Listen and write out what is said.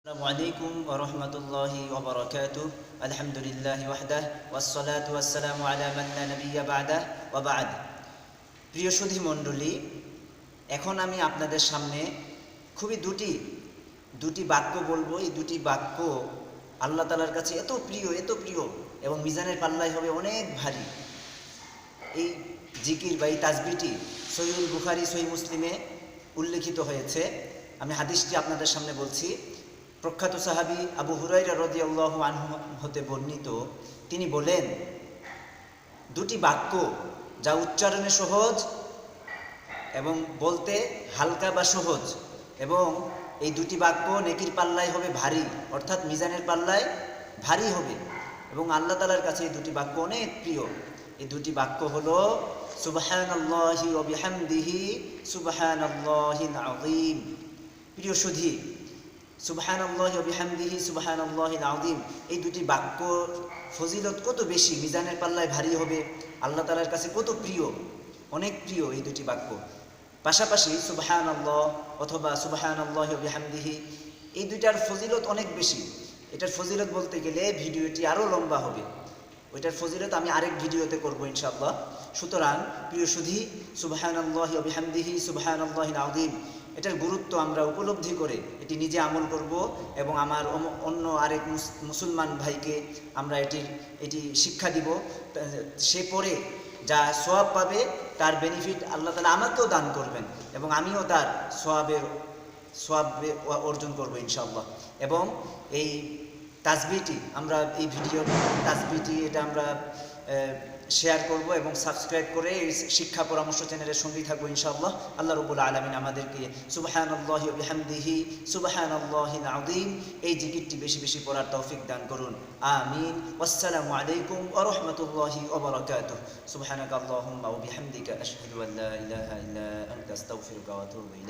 আসসালামু আলাইকুম ওয়া রাহমাতুল্লাহি ওয়া বারাকাতুহু আলহামদুলিল্লাহি ওয়াহদাহ ওয়াসসালাতু ওয়াসসালামু আলা মান লা নাবিয়্যা বা'দাহ ওয়া বা'দ। প্রিয় সুধী মণ্ডলী, এখন আমি আপনাদের সামনে খুবই দুটি বাক্য বলবো। এই দুটি বাক্য আল্লাহ তাআলার কাছে এত প্রিয় এবং মিজানের পাল্লায় হবে অনেক ভারী। এই জিকির বা এই তাসবিহটি সহিহুল বুখারী, সহিহ মুসলিমে উল্লেখিত হয়েছে। আমি হাদিসটি আপনাদের সামনে বলছি। প্রখ্যাত সাহাবী আবু হুরায়রা রাদিয়াল্লাহু আনহু হতে বর্ণিত, তিনি বলেন, দুটি বাক্য যা উচ্চারণে সহজ এবং বলতে হালকা বা সহজ, এবং এই দুটি বাক্য নেকির পাল্লায় হবে ভারী, অর্থাৎ মিজানের পাল্লায় ভারী হবে, এবং আল্লাহ তাআলার কাছে এই দুটি বাক্য অনেক প্রিয়। এই দুটি বাক্য হলো সুবহানাল্লাহি ওয়া বিহামদিহি সুবহানাল্লাহিল আযীম। প্রিয় সুধী, সুবহানাল্লাহি ওয়া বিহামদিহি সুবহানাল্লাহিল আযীম, এই দুটি বাক্য ফজিলত কত বেশি, মিজানের পাল্লায় ভারী হবে, আল্লাহ তাআলার কাছে কত প্রিয়, অনেক প্রিয় এই দুটি বাক্য। পাশাপাশি সুবহানাল্লাহ অথবা সুবহানাল্লাহি ওয়া বিহামদিহি, এই দুইটার ফজিলত অনেক বেশি। এটার ফজিলত বলতে গেলে ভিডিওটি আরও লম্বা হবে, ওইটার ফজিলত আমি আরেক ভিডিওতে করব ইনশাআল্লাহ। সুতরাং প্রিয় সুধী, সুবহানাল্লাহি ওয়া বিহামদিহি সুবহানাল্লাহিল আযীম, এটার গুরুত্ব আমরা উপলব্ধি করে এটি নিজে আমল করব, এবং আমার অন্য আরেক মুসলমান ভাইকে আমরা এটি শিক্ষা দিব। সে পরে যা সওয়াব পাবে, তার বেনিফিট আল্লাহ তাআলা আমাকেও দান করবেন, এবং আমিও তার সওয়াব অর্জন করব ইনশাআল্লাহ। এবং এই তাসবিহটি আমরা, এই ভিডিওর তাসবিহটি এটা আমরা শেয়ার করব এবং সাবস্ক্রাইব করে এই শিক্ষা পরামর্শ চ্যানেলের সঙ্গেই থাকবো ইনশাআল্লাহ। আল্লাহ রাব্বুল আলামিন আমাদেরকে সুবহানাল্লাহি ওয়া বিহামদিহি সুবহানাল্লাহিল আযীম এই জিকিরটি বেশি বেশি পড়ার তৌফিক দান করুন, আমিন। ওয়াসসালামু আলাইকুম ওয়া রাহমাতুল্লাহি ওয়া বারাকাতুহু। সুবহানাকাল্লাহুম্মা ওয়া বিহামদিকা আশহাদু আল্লা ইলাহা ইল্লা আনতা আস্তাগফিরুকা ওয়া আতুবু ইলাইক।